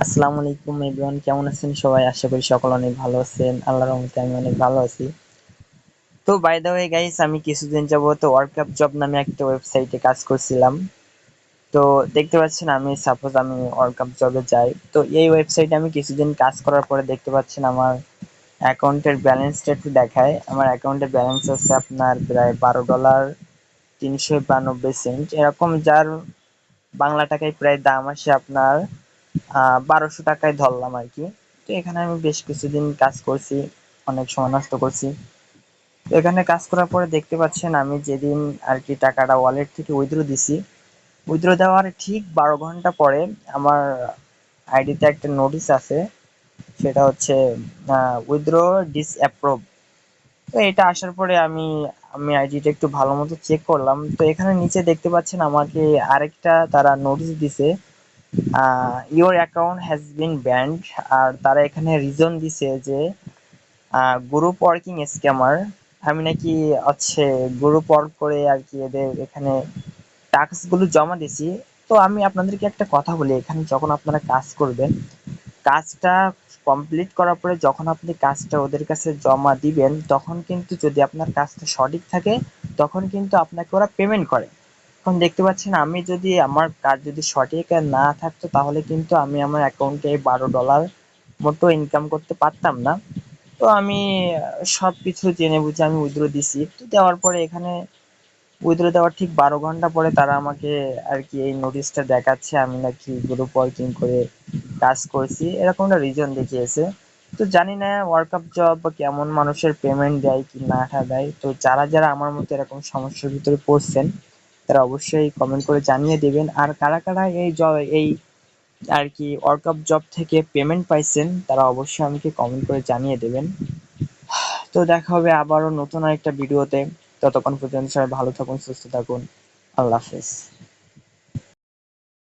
আসসালামু আলাইকুম এভরিওয়ান, কেমন আছেন সবাই? আশা করি সকল অনেক ভালো আছেন। আল্লাহর রহমতে আমি অনেক ভালো আছি। তো বাই দ্য ওয়ে গাইস, আমি কিছুদিন যাবত ওয়ার্ল্ড কাপ জব নামে একটা ওয়েবসাইটে কাজ করছিলাম। তো দেখতে পাচ্ছেন, আমি ওয়ার্ল্ড কাপ জবে যাই। তো এই ওয়েবসাইটে আমি কিছুদিন কাজ করার পরে দেখতে পাচ্ছেন আমার অ্যাকাউন্টের ব্যালেন্সটা একটু দেখায়। আমার অ্যাকাউন্টে ব্যালেন্স আছে আপনার প্রায় $12.392 এরকম, যার বাংলা টাকায় প্রায় দাম আসে আপনার 1200 টাকায় ধরলাম আর কি। তো এখানে আমি বেশ কিছুদিন কাজ করছি, অনেক সময় নষ্ট করছি। তো এখানে কাজ করার পরে দেখতে পাচ্ছেন আমি যেদিন আর কি টাকাটা ওয়ালেট থেকে উইথড্র দিছি, উইথড্র দেওয়ার ঠিক 12 ঘন্টা পরে আমার আইডিতে একটা নোটিশ আছে, সেটা হচ্ছে উইথড্র ডিসঅ্যাপ্রুভ। তো এটা আসার পরে আমি আমি আইডিটা একটু ভালো মতো চেক করলাম। তো এখানে নিচে দেখতে পাচ্ছেন আমাকে আরেকটা তারা নোটিশ দিছে, your account has been banned. আর তারা এখানে রিজন দিছে যে গ্রুপ ওয়ার্কিং স্ক্যামার। আমি নাকি হচ্ছে গ্রুপ ওয়ার্ক করে আর কি এদের এখানে টাস্ক গুলো জমা দিছি। তো আমি আপনাদেরকে একটা কথা বলি, এখানে যখন আপনারা কাজ করবেন, কাজটা কমপ্লিট করার পরে যখন আপনি কাজটা ওদের কাছে জমা দিবেন, তখন কিন্তু যদি আপনার কাজটা সঠিক থাকে, তখন কিন্তু আপনাকে ওরা পেমেন্ট করে। এখন দেখতে পাচ্ছেন আমি যদি আমার কাজ যদি সঠিক আর না থাকতো, তাহলে কিন্তু আমি আমার অ্যাকাউন্টে $12 মতো ইনকাম করতে পারতাম না। তো আমি সবকিছু জেনে বুঝে আমি উইথড্র দিছি। তো দেওয়ার পরে এখানে উইথড্র দেওয়ার ঠিক 12 ঘন্টা পরে তারা আমাকে আর কি এই নোটিশটা দেখাচ্ছে আমি নাকি গ্রুপ ওয়ার্কিং করে কাজ করছি, এরকম একটা রিজন দেখিয়েছে। তো জানি না ওয়ার্ক আপ জব বা কেমন মানুষের পেমেন্ট দেয় কি না দেয়। তো যারা যারা আমার মতো এরকম সমস্যার ভিতরে পড়ছেন, তারা অবশ্যই কমেন্ট করে জানিয়ে দিবেন। আর কারা কারা এই জব এই আর কি ওয়ার্ক আপ জব থেকে পেমেন্ট পাইছেন, তারা অবশ্যই আমাকে কমেন্ট করে জানিয়ে দেবেন। তো দেখা হবে আবারও নতুন আরেকটা ভিডিওতে। ততক্ষণ পর্যন্ত সবাই ভালো থাকুন, সুস্থ থাকুন। আল্লাহ হাফেজ।